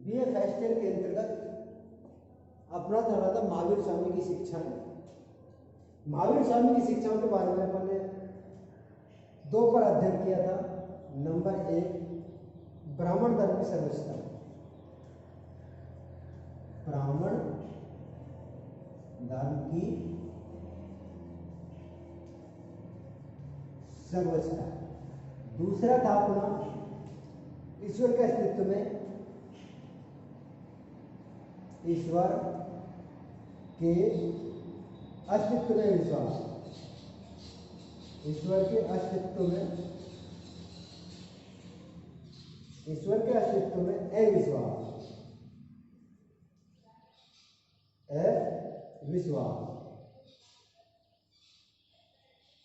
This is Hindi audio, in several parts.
बीए फर्स्ट ईयर के अंतर्गत अपना चल रहा था महावीर स्वामी की शिक्षाएं। महावीर स्वामी की शिक्षाओं के बारे में अपन ने 2 पर अध्ययन किया था। नंबर 1, ब्राह्मण धर्म की सर्वोच्चता। ब्राह्मण धर्म की सर्वोच्चता। दूसरा था अपना ईश्वर के अस्तित्व में, ईश्वर के अस्तित्व में विश्वास। ईश्वर के अस्तित्व में, ईश्वर के अस्तित्व में अविश्वास, अविश्वास।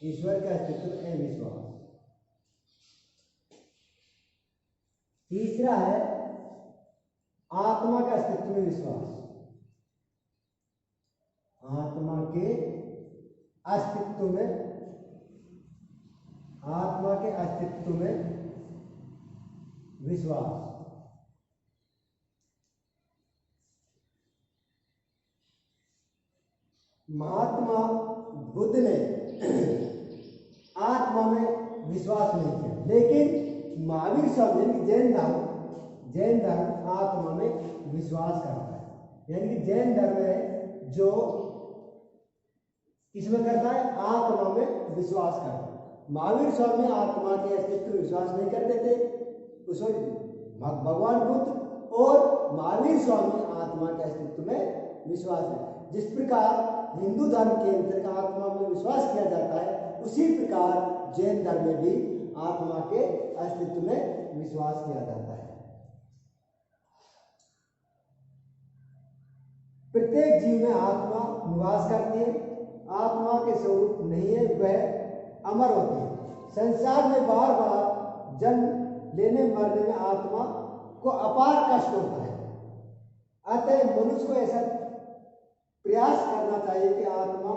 ईश्वर के अस्तित्व में अविश्वास। तीसरा है आत्मा के अस्तित्व में विश्वास। आत्मा के अस्तित्व में, आत्मा के अस्तित्व में विश्वास। महात्मा बुद्ध ने आत्मा में विश्वास नहीं किया, लेकिन महावीर स्वामी जैन धर्म आत्मा में विश्वास करता है। यानी कि जैन धर्म है जो इसमें करता है, आत्मा में विश्वास करता है। महावीर स्वामी आत्मा के अस्तित्व में विश्वास नहीं करते थे। भगवान बुद्ध और महावीर स्वामी आत्मा के अस्तित्व में विश्वास है। जिस प्रकार हिंदू धर्म के अंतर्गत आत्मा में विश्वास किया जाता है, उसी प्रकार जैन धर्म में भी आत्मा के अस्तित्व में विश्वास किया जाता है। प्रत्येक जीव में आत्मा निवास करती है। आत्मा के स्वरूप नहीं है, वह अमर होती है। संसार में बार बार जन्म लेने मरने में आत्मा को अपार कष्ट होता है। अतः मनुष्य को ऐसा प्रयास करना चाहिए कि आत्मा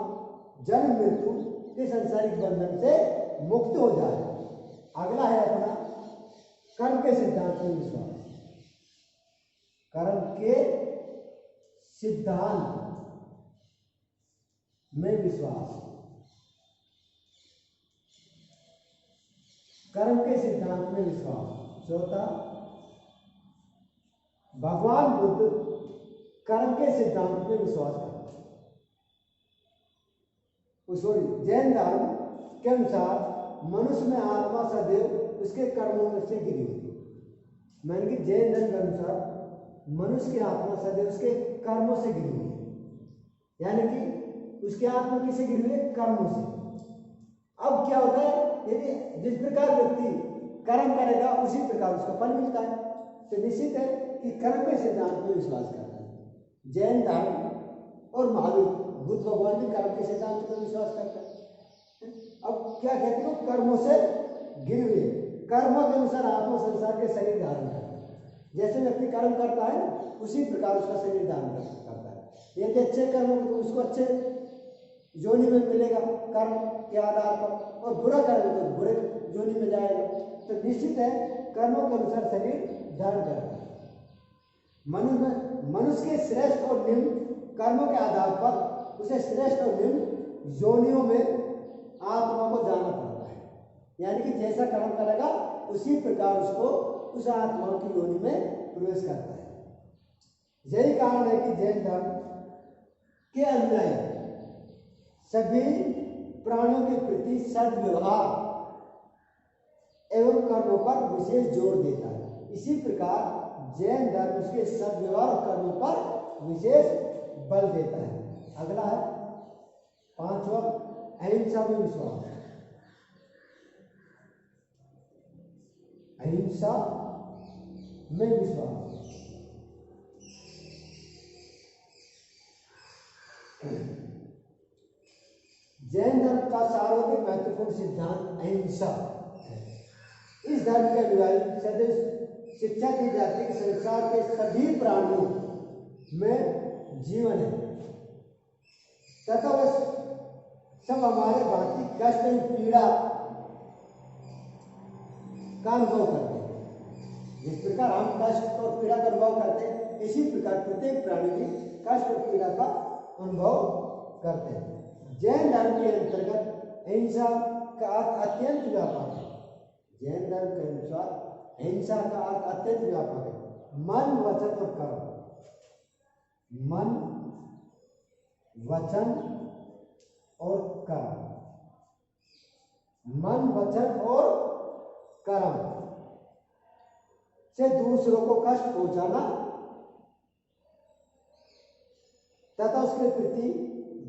जन्म मृत्यु के सांसारिक बंधन से मुक्त हो जाए। अगला है अपना कर्म के सिद्धांत में विश्वास। कर्म के सिद्धांत में विश्वास। कर्म के सिद्धांत में विश्वास। चौथा, भगवान बुद्ध कर्म के सिद्धांत में विश्वास करते हैं। जैन धर्म के अनुसार मनुष्य में आत्मा सदैव उसके कर्मों में से गिरी हुई है। मैंने कि जैन धर्म के अनुसार मनुष्य की आत्मा सदैव उसके कर्मों से गिरी हुई है। यानी कि उसकी आत्मा किससे गिरी हुई है? कर्मों से। अब क्या होता है, यदि जिस प्रकार व्यक्ति कर्म करेगा उसी प्रकार उसका फल मिलता है। तो निश्चित है कि कर्म के सिद्धांत में विश्वास करता है। जैन धर्म और महावीर बुद्ध भगवान भी कर्म के सिद्धांत पर विश्वास करता है। अब क्या कहते हैं, कर्मों से गिरी हुई है। कर्मों के अनुसार आत्मा संसार के शरीर धारण करता है। जैसे व्यक्ति कर्म करता है उसी प्रकार उसका शरीर धारण करता है। यदि अच्छे कर्म तो उसको अच्छे योनि में मिलेगा कर्म के आधार पर, और बुरा कर्म तो बुरे योनि में जाएगा। तो निश्चित है कर्मों के अनुसार शरीर धारण करता है। मनुष्य के श्रेष्ठ और निम्न कर्मों के आधार पर उसे श्रेष्ठ और निम्न योनियों में आत्मा को जाना पड़ता है। यानी कि जैसा कर्म करेगा उसी प्रकार उसको उस आत्मा की योनि में प्रवेश करता है। यही कारण है कि जैन धर्म के अनुयायी सभी प्राणियों के प्रति सद्व्यवहार एवं कर्मों पर विशेष जोर देता है। इसी प्रकार जैन धर्म उसके सद्व्यवहार और कर्मों पर विशेष बल देता है। अगला है 5वां, अहिंसा में विश्वास। अहिंसा में विश्वास। जैन धर्म का सर्वाधिक महत्वपूर्ण सिद्धांत अहिंसा है। इस धर्म के अनुयायी सदैव शिक्षा दी जाती है कि संसार के सभी प्राणियों में जीवन है तथा वह सब हमारे भांति कष्ट एवं पीड़ा का अनुभव करते हैं। जिस प्रकार हम कष्ट और पीड़ा का अनुभव करते हैं, इसी प्रकार प्रत्येक प्राणी भी कष्ट और पीड़ा का अनुभव करते हैं। जैन धर्म के अंतर्गत अहिंसा का अर्थ अत्यंत व्यापक है। जैन धर्म के अनुसार अहिंसा का अर्थ अत्यंत व्यापक है। मन, वचन और कर्म, मन, वचन और कर्म, मन, वचन और कर्म से दूसरों को कष्ट पहुंचाना तथा उसके प्रति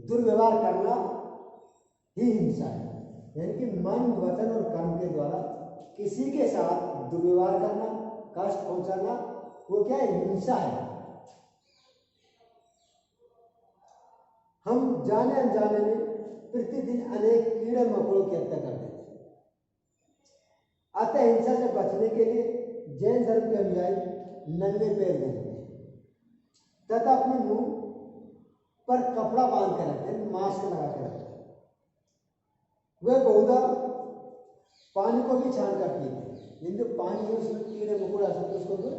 दुर्व्यवहार करना ही हिंसा है। यानी कि मन, वचन और कर्म के द्वारा किसी के साथ दुर्व्यवहार करना, कष्ट पहुंचाना, वो क्या है? हिंसा है। हम जाने अनजाने में प्रतिदिन अनेक कीड़े मकोड़ों की हत्या करते हैं। अतः हिंसा से बचने के लिए जैन धर्म के अनुयायी नंगे पैर घूमते हैं तथा अपने मुंह पर कपड़ा बांध कर रखते हैं, मास्क लगा कर रखते हैं। वे बहुधा पानी को भी छान कर पीते हैं। जिन जो पानी है उसमें कीड़े मकोड़े आ सकते उसको भी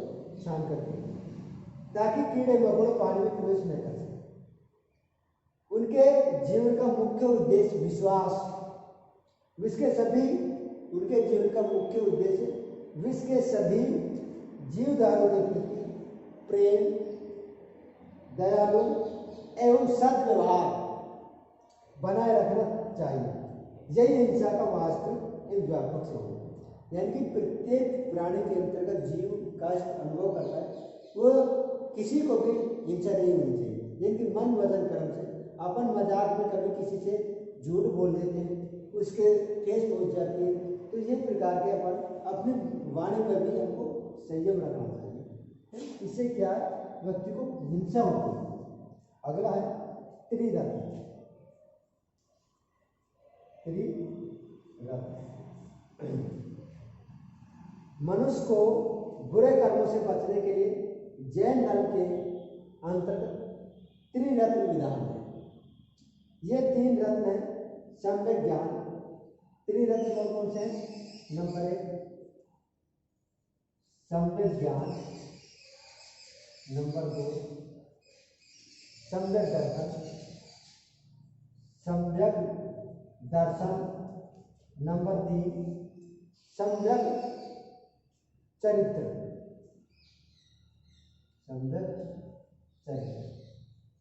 छान कर पीते हैं ताकि कीड़े मकोड़े पानी में प्रवेश न कर सके। उनके जीवन का मुख्य उद्देश्य विश्वास, उनके जीवन का मुख्य उद्देश्य विश्व के सभी जीवधारों के प्रति प्रेम, दयालु एवं सद्व्यवहार बनाए रखना चाहिए। यही हिंसा का वास्तव एक व्यापक स्वरूप है। यानी कि प्रत्येक प्राणी के अंतर्गत जीव कष्ट अनुभव करता है, वो किसी को भी हिंसा नहीं होनी चाहिए। जिनकी मन, वचन, कर्म से अपन मजाक में कभी किसी से झूठ बोल देते हैं, उसके ठेस पहुंच जाती है, तो ये प्रकार के अपन अपनी वाणी पर भी हमको संयम रखना चाहिए। इससे क्या है? व्यक्ति को हिंसा होती है। अगला है त्रिरत्न। मनुष्य को बुरे कर्मों से बचने के लिए जैन धर्म के अंतर्गत त्रिरत्न विधान है। ये 3 रत्न है। सम्यक ज्ञान। त्रिरत्न कौन कौन से हैं? नंबर 1 सम्यक ज्ञान, नंबर 2 सम्यक दर्शन, नंबर 3 सम्यक चरित्र।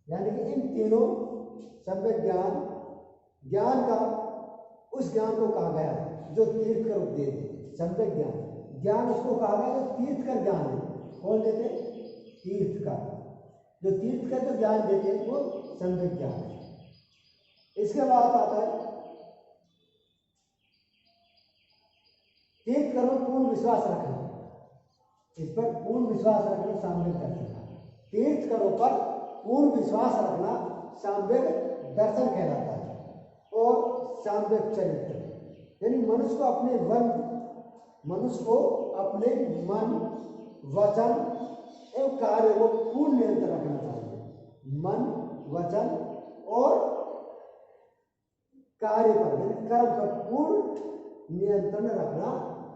यानी कि इन तीनों सम्यक ज्ञान का उस ज्ञान को कहा गया जो तीर्थ कर उपदेश है। सम्यक ज्ञान उसको कहा गया जो तीर्थ का ज्ञान है। कौन देते हैं? तीर्थ का। जो तीर्थ का जो ज्ञान देते हैं वो सम्यक ज्ञान है। इसके बाद आता है तीर्थ कर्म पूर्ण विश्वास रखना। इस पर पूर्ण विश्वास रखना साम्यक दर्शन। तीर्थ कर्मों पर पूर्ण विश्वास रखना साम्यक दर्शन कहलाता है। और साम्यक चरित्र यानी मनुष्य को अपने मन, वचन एवं कार्य को पूर्ण नियंत्रण रखना चाहिए। मन, वचन और कार्य पर यानी कर्म पर पूर्ण नियंत्रण रखना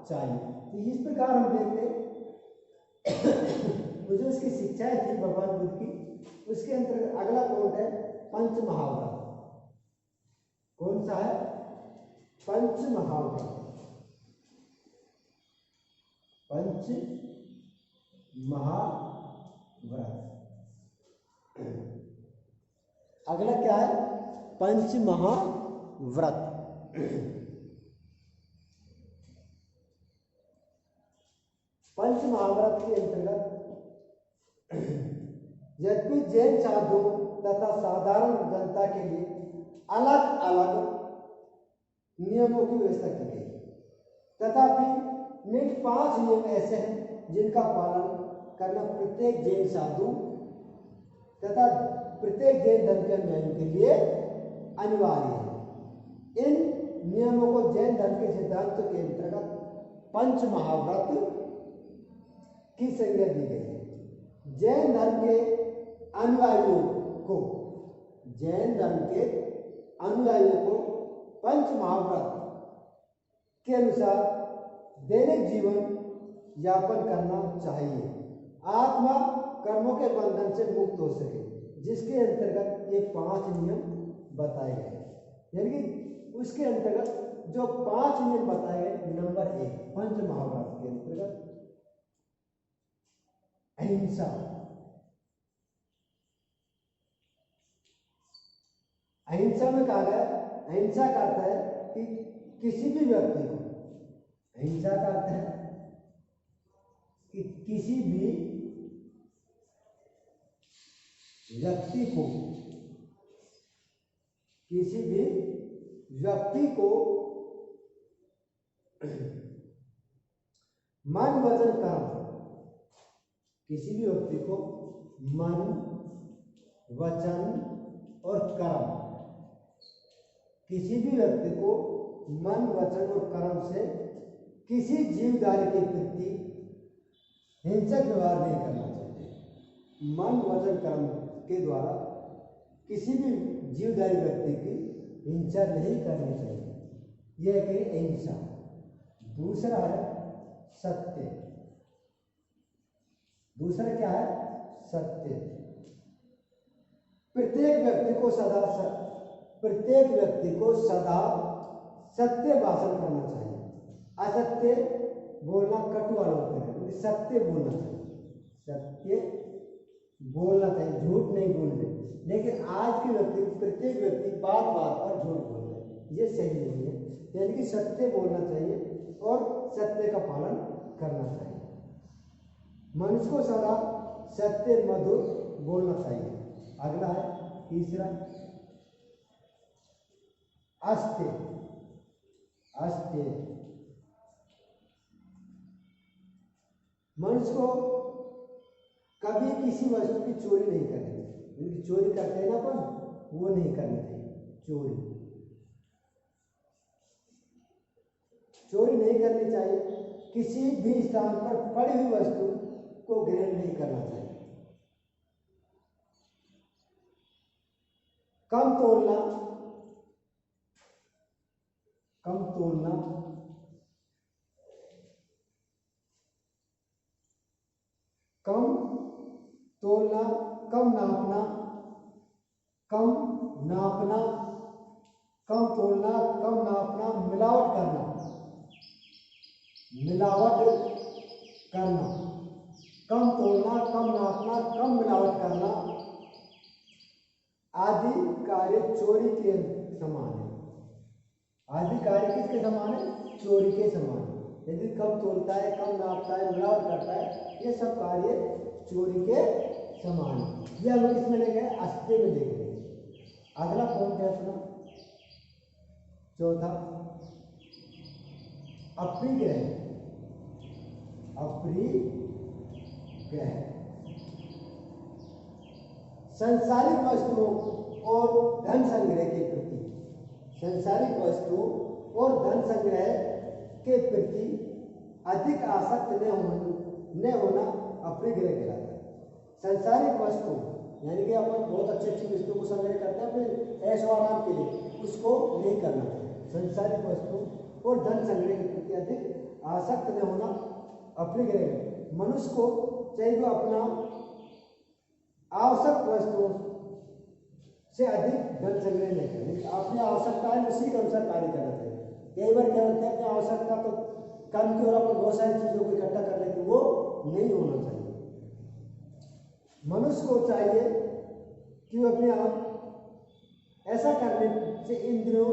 चाहिए। तो इस प्रकार हम देखते हैं जो उसकी शिक्षाएं थी भगवान बुद्ध की, उसके अंतर्गत अगला पॉइंट है पंच महाव्रत। कौन सा है? पंच महाव्रत। पंच महाव्रत। अगला क्या है? पंच महाव्रत। पंच महाव्रत के अंतर्गत यद्यपि जैन साधु तथा साधारण जनता के लिए अलग अलग नियमों की व्यवस्था की गई, तथापि निम्न 5 नियम ऐसे हैं जिनका पालन करना प्रत्येक जैन साधु तथा प्रत्येक जैन धर्म के अनुयायियों के लिए अनिवार्य है। इन नियमों को जैन धर्म के सिद्धांतों के अंतर्गत पंच महाव्रत की संज्ञा दी गई है। जैन धर्म के अनुयायियों को पंच महाव्रत के अनुसार दैनिक जीवन यापन करना चाहिए। आत्मा कर्मों के बंधन से मुक्त हो सके, जिसके अंतर्गत ये 5 नियम बताए गए। यानी कि उसके अंतर्गत जो 5 नियम बताए गए, नंबर 1 पंच महावाक्य के अंतर्गत अहिंसा। अहिंसा में कहा गया, अहिंसा का अर्थ है कि किसी भी व्यक्ति को, अहिंसा का अर्थ है कि किसी भी व्यक्ति को, किसी भी व्यक्ति को मन वचन कर्म, किसी भी व्यक्ति को मन वचन और कर्म, किसी भी व्यक्ति को मन वचन और कर्म से किसी जीवधारी के प्रति हिंसक व्यवहार नहीं करना चाहिए। मन वचन कर्म के द्वारा किसी भी जीवधारी व्यक्ति की हिंसा नहीं करनी चाहिए। यह है अहिंसा। दूसरा है सत्य। दूसरा क्या है? सत्य। प्रत्येक व्यक्ति को सदा सत्य भाषण करना चाहिए। असत्य बोलना कटु आलोचना है, सत्य बोलना चाहिए। सत्य बोलना चाहिए, झूठ नहीं बोलते। लेकिन आज के व्यक्ति, प्रत्येक व्यक्ति बार बार और झूठ बोल रहे हैं, ये सही नहीं है। यानी कि सत्य बोलना चाहिए और सत्य का पालन करना चाहिए। मनुष्य को सदा सत्य मधुर बोलना चाहिए। अगला है तीसरा अस्त्य। अस्त्य मनुष्य को कभी किसी वस्तु की चोरी नहीं करनी चाहिए। चोरी करते हैं ना अपन, वो नहीं करनी चाहिए। चोरी नहीं करनी चाहिए। किसी भी स्थान पर पड़ी हुई वस्तु को ग्रहण नहीं करना चाहिए। कम तोलना, कम तोलना, कम तोलना, कम नापना, कम नापना, कम तोलना, कम नापना, मिलावट करना, कम तोलना, कम नापना, कम मिलावट करना आदि कार्य चोरी के समान है। आदि कार्य किसके समान है? चोरी के समान है। यदि कम तोलता है, कम नापता है, मिलावट करता है, ये सब कार्य चोरी के समान है। ये हम किसमें ले गए? अस्त्य में देख रहे हैं। अगला पॉइंट है अपना चौथा अप्रिग्रह। अप्रिग्रह संसारिक वस्तुओं और धन संग्रह के प्रति, संसारिक वस्तुओं और धन संग्रह के प्रति अधिक आसक्त न होना अप्रिग्रह कहलाता है। संसारिक वस्तु यानी कि अपन बहुत अच्छी अच्छी वस्तुओं को संग्रह करते हैं अपने ऐश और आराम के लिए, उसको नहीं करना चाहिए। संसारिक वस्तु और धन संग्रह के प्रति अधिक आसक्त न होना अप्रिग्रह। मनुष्य को चाहिए वो अपना आवश्यक वस्तुओं से अधिक धन संग्रह नहीं करें। अपनी आवश्यकता है उसी के अनुसार कार्य करना चाहिए। कई बार क्या होता है अपनी आवश्यकता तो कम की और अपन बहुत सारी चीजों को इकट्ठा कर लेते, वो नहीं होना चाहिए। मनुष्य को चाहिए कि वो अपने आप ऐसा करने से इंद्रियों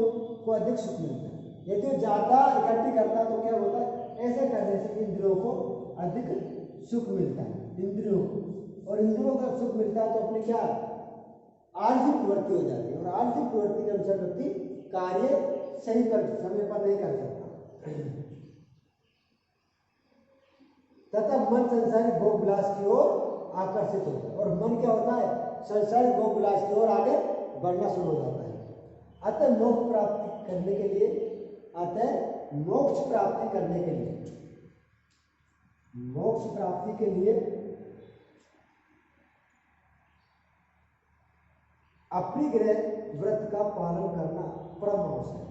को अधिक सुख मिलता है। यदि वो ज्यादा इकट्ठी करता है तो क्या होता है? ऐसा करने से इंद्रियों को अधिक सुख मिलता है, इंद्रियों को, और इंद्रियों का सुख मिलता है तो अपनी क्या आर्थिक प्रवृत्ति हो जाती है, और आर्थिक प्रवृत्ति के अनुसार व्यक्ति कार्य सही पर समय पर नहीं कर सकता। तथा मन संसारिक भोग विलास की ओर आकर्षित होता है, और मन क्या होता है? संसारिक भोग विलास की ओर आगे बढ़ना शुरू हो जाता है। अतः मोक्ष प्राप्ति करने के लिए, मोक्ष प्राप्ति के लिए अप्रिग्रह व्रत का पालन करना परम आवश्यक है।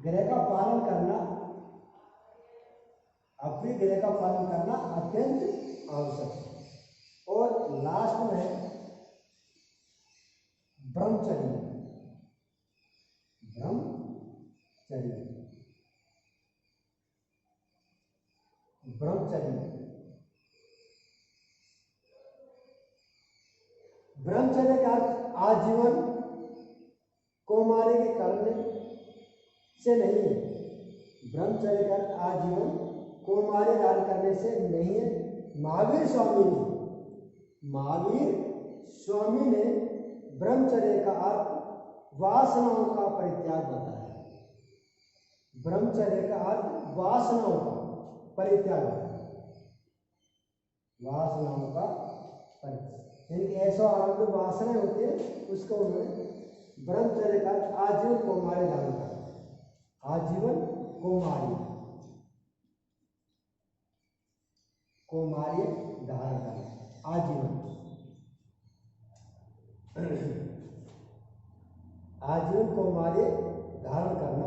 ग्रह का पालन करना, अपने ग्रह का पालन करना अत्यंत आवश्यक है। और लास्ट में है ब्रह्मचर्य। ब्रह्मचर्य ब्रह्मचर्य ब्रह्मचर्य का अर्थ आजीवन कौमार्य के करने से नहीं है। ब्रह्मचर्य का अर्थ आजीवन कौमार्य धारण करने से नहीं है। महावीर स्वामी ने ब्रह्मचर्य का अर्थ वासनाओं का परित्याग बताया। ब्रह्मचर्य का अर्थ वासनाओं का परित्याग है। वासनाओं का परित्याग यानी कि ऐसा जो वासनाएं होती है उसको उन्होंने ब्रह्मचर्य का आजीवन कौमार्य धारण करना। आजीवन कौमार्य धारण करना आजीवन आजीवन कौमार्य धारण करना।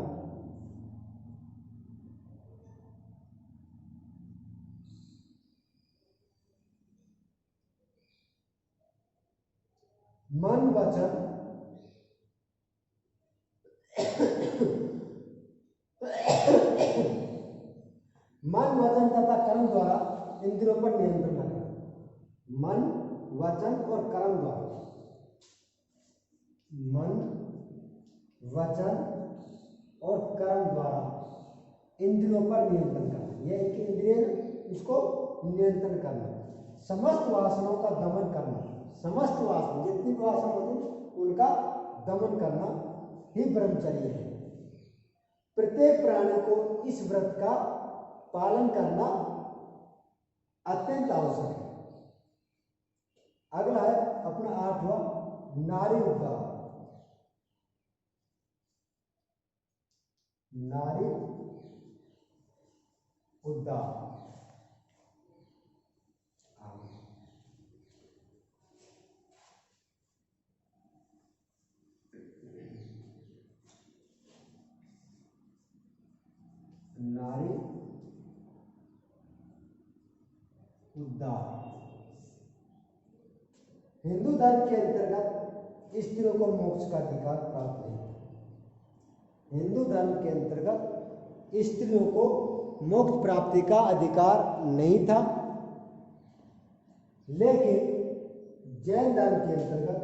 मन वचन तथा कर्म द्वारा इंद्रियों पर नियंत्रण रखना। मन वचन और कर्म द्वारा, मन वचन और कर्म द्वारा इंद्रियों पर नियंत्रण करना। यह एक इंद्रिय इसको नियंत्रण करना। समस्त वासनाओं का दमन करना। समस्त वासना जितनी वासना होती उनका दमन करना ही ब्रह्मचर्य है। प्रत्येक प्राणी को इस व्रत का पालन करना अत्यंत आवश्यक है। अगला है अपना 8वां नारी उद्धार। नारी उद्धार नारी उद्धार हिंदू धर्म के अंतर्गत स्त्रियों को मोक्ष का अधिकार प्राप्त नहीं। हिंदू धर्म के अंतर्गत स्त्रियों को मोक्ष प्राप्ति का अधिकार नहीं था, लेकिन जैन धर्म के अंतर्गत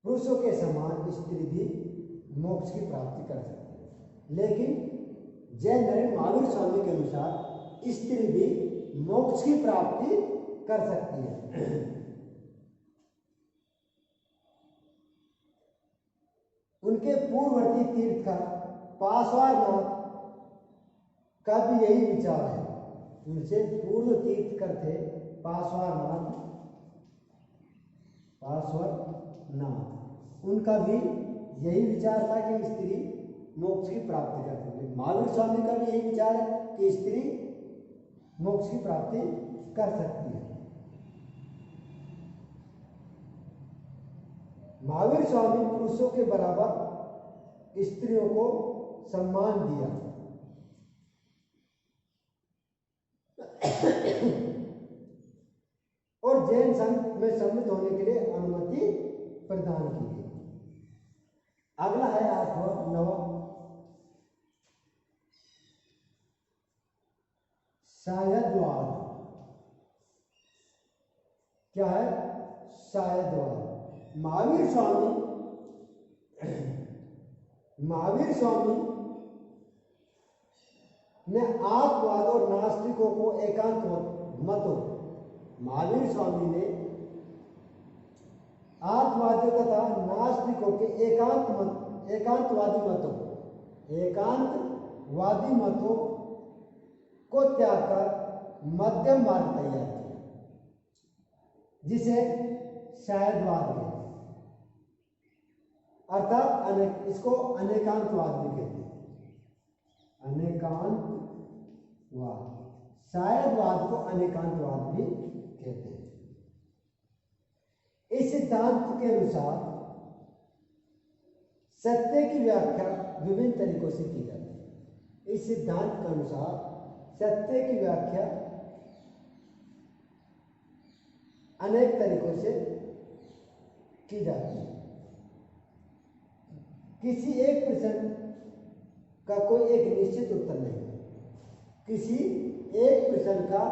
पुरुषों के समान स्त्री भी मोक्ष की प्राप्ति कर सकती है। लेकिन जैन धर्म महावीर स्वामी के अनुसार स्त्री भी मोक्ष की प्राप्ति कर सकती है। उनके पूर्ववर्ती तीर्थकर पार्श्वनाथ का भी यही विचार है। उनसे पूर्व तीर्थकर थे पार्श्वनाथ, उनका भी यही विचार था कि स्त्री मोक्ष की प्राप्ति कर सकती है। महावीर स्वामी का भी यही विचार है कि स्त्री मोक्ष की प्राप्ति कर सकती है। महावीर स्वामी पुरुषों के बराबर स्त्रियों को सम्मान दिया। और जैन संघ में सम्मिलित होने के लिए अनुमति प्रदान की गई। अगला है 9वां शायदवाद। क्या है शायदवाद? महावीर स्वामी ने आत्मवाद और नास्तिकों को एकांत मतों महावीर स्वामी ने आत्मवादियों तथा नास्तिकों के एकांतवादी मतों को त्याग कर मध्यम मार्ग तैयार किया, जिसे शायदवाद कहते हैं। अर्थात इसको अनेकांतवाद भी कहते हैं। अनेकांतवाद, शायदवाद को अनेकांतवाद भी कहते हैं। इस सिद्धांत के अनुसार सत्य की व्याख्या विभिन्न तरीकों से की जाती है। इस सिद्धांत के अनुसार सत्य की व्याख्या अनेक तरीकों से की जाती है। किसी एक प्रश्न का कोई एक निश्चित उत्तर नहीं है। किसी एक प्रश्न का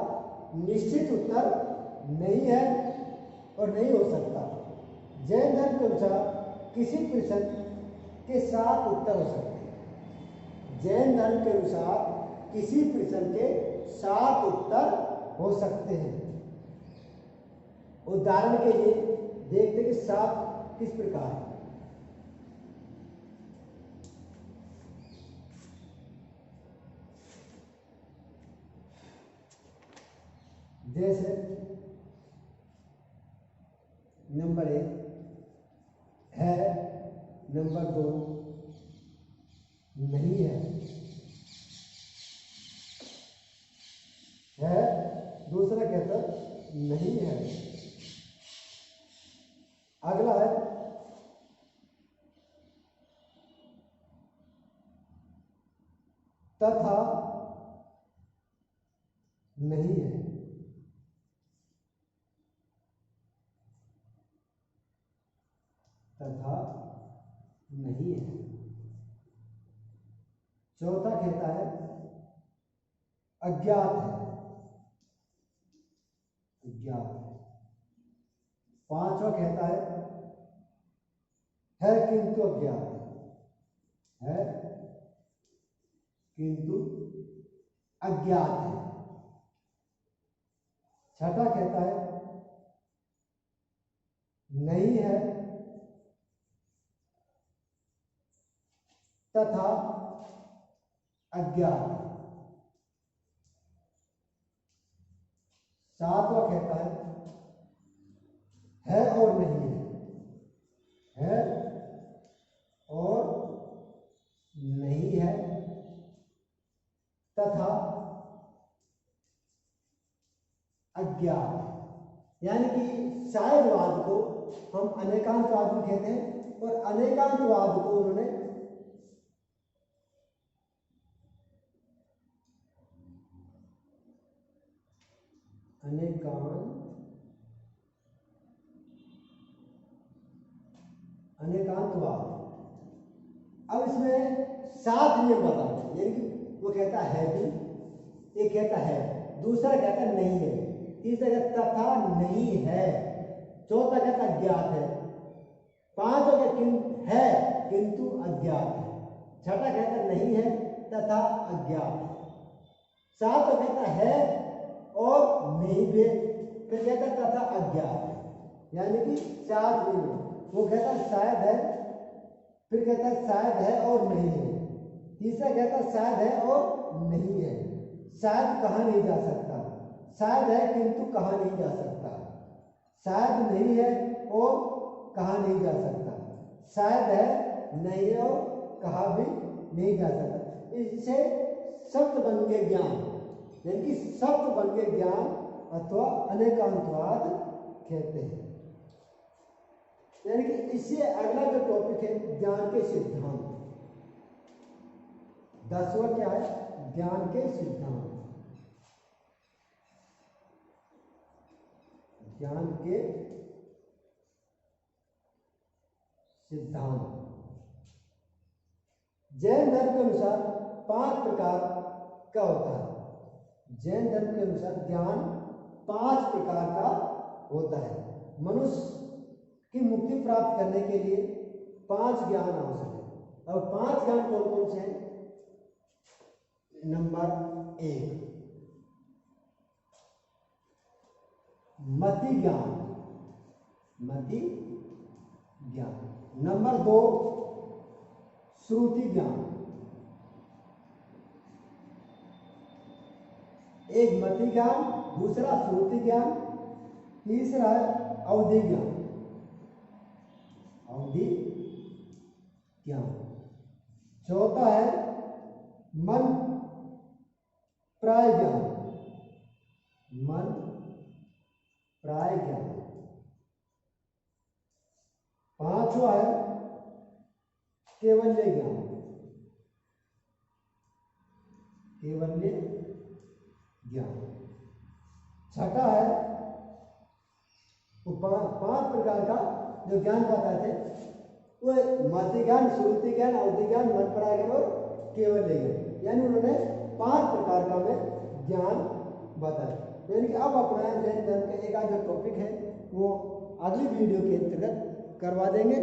निश्चित उत्तर नहीं है और नहीं हो सकता। जैन धर्म के अनुसार किसी प्रश्न के 7 उत्तर हो सकते हैं। जैन धर्म के अनुसार किसी प्रश्न के 7 उत्तर हो सकते हैं। उदाहरण के लिए देखते हैं कि 7 किस प्रकार है। जैसे नंबर 1 है, नंबर 2 नहीं है, दूसरा कहता नहीं है। अगला है तथा नहीं है। तथा नहीं है। चौथा कहता है अज्ञात है। अज्ञात है। 5वां कहता है किंतु अज्ञात है किंतु अज्ञात है। 6वां कहता है नहीं है तथा अज्ञात है। 7वां कहता है और नहीं है और नहीं है तथा अज्ञात है। यानी कि शायदवाद को हम अनेकांतवाद भी कहते हैं और अनेकांतवाद को उन्होंने अनेकांतवाद। अब इसमें 7 नियम बताते हैं। यानी कि वो कहता है भी, एक कहता है, दूसरा कहता नहीं है, तीसरा कहता तथा नहीं है, चौथा कहता अज्ञात है, 5वां कहता है किंतु अज्ञात है, 6वां कहता नहीं है तथा अज्ञात है, 7वां कहता है और नहीं भी, फिर कहता तथा अज्ञात है। यानी कि 7 नियम। वो कहता शायद है, फिर कहता शायद है और नहीं है, तीसरा कहता शायद है और नहीं है, शायद कहा नहीं जा सकता, शायद है किंतु कहा नहीं जा सकता, शायद नहीं है और कहा नहीं जा सकता, शायद है नहीं है और कहा भी नहीं जा सकता। इससे शब्द बंगे ज्ञान, यानी कि शब्द बंगे ज्ञान अथवा अनेकांतवाद कहते हैं। यानी कि इससे अगला जो टॉपिक है ज्ञान के सिद्धांत। 10वां क्या है? ज्ञान के सिद्धांत। ज्ञान के सिद्धांत। जैन धर्म के अनुसार 5 प्रकार का होता है। जैन धर्म के अनुसार ज्ञान 5 प्रकार का होता है। मनुष्य की मुक्ति प्राप्त करने के लिए 5 ज्ञान आवश्यक है। और 5 ज्ञान कौन कौन से हैं? नंबर 1 मति ज्ञान। मति ज्ञान। नंबर 2 श्रुति ज्ञान। एक मति ज्ञान, दूसरा श्रुति ज्ञान, तीसरा है अवधि ज्ञान। अवधि ज्ञान। चौथा है मन प्राय ज्ञान। मन प्राय ज्ञान। 5वां है केवल्य ज्ञान, केवल्य ज्ञान। छठा है वो पांच प्रकार का जो ज्ञान बताए थे, वो मति ज्ञान, श्रुति ज्ञान, अवधि ज्ञान, मन परायण और केवल्य ज्ञान, यानी उन्होंने 5 प्रकार का में ज्ञान बताया। यानी कि अब अपना जैन धर्म का एक आध जो टॉपिक है वो अगली वीडियो के अंतर्गत करवा देंगे।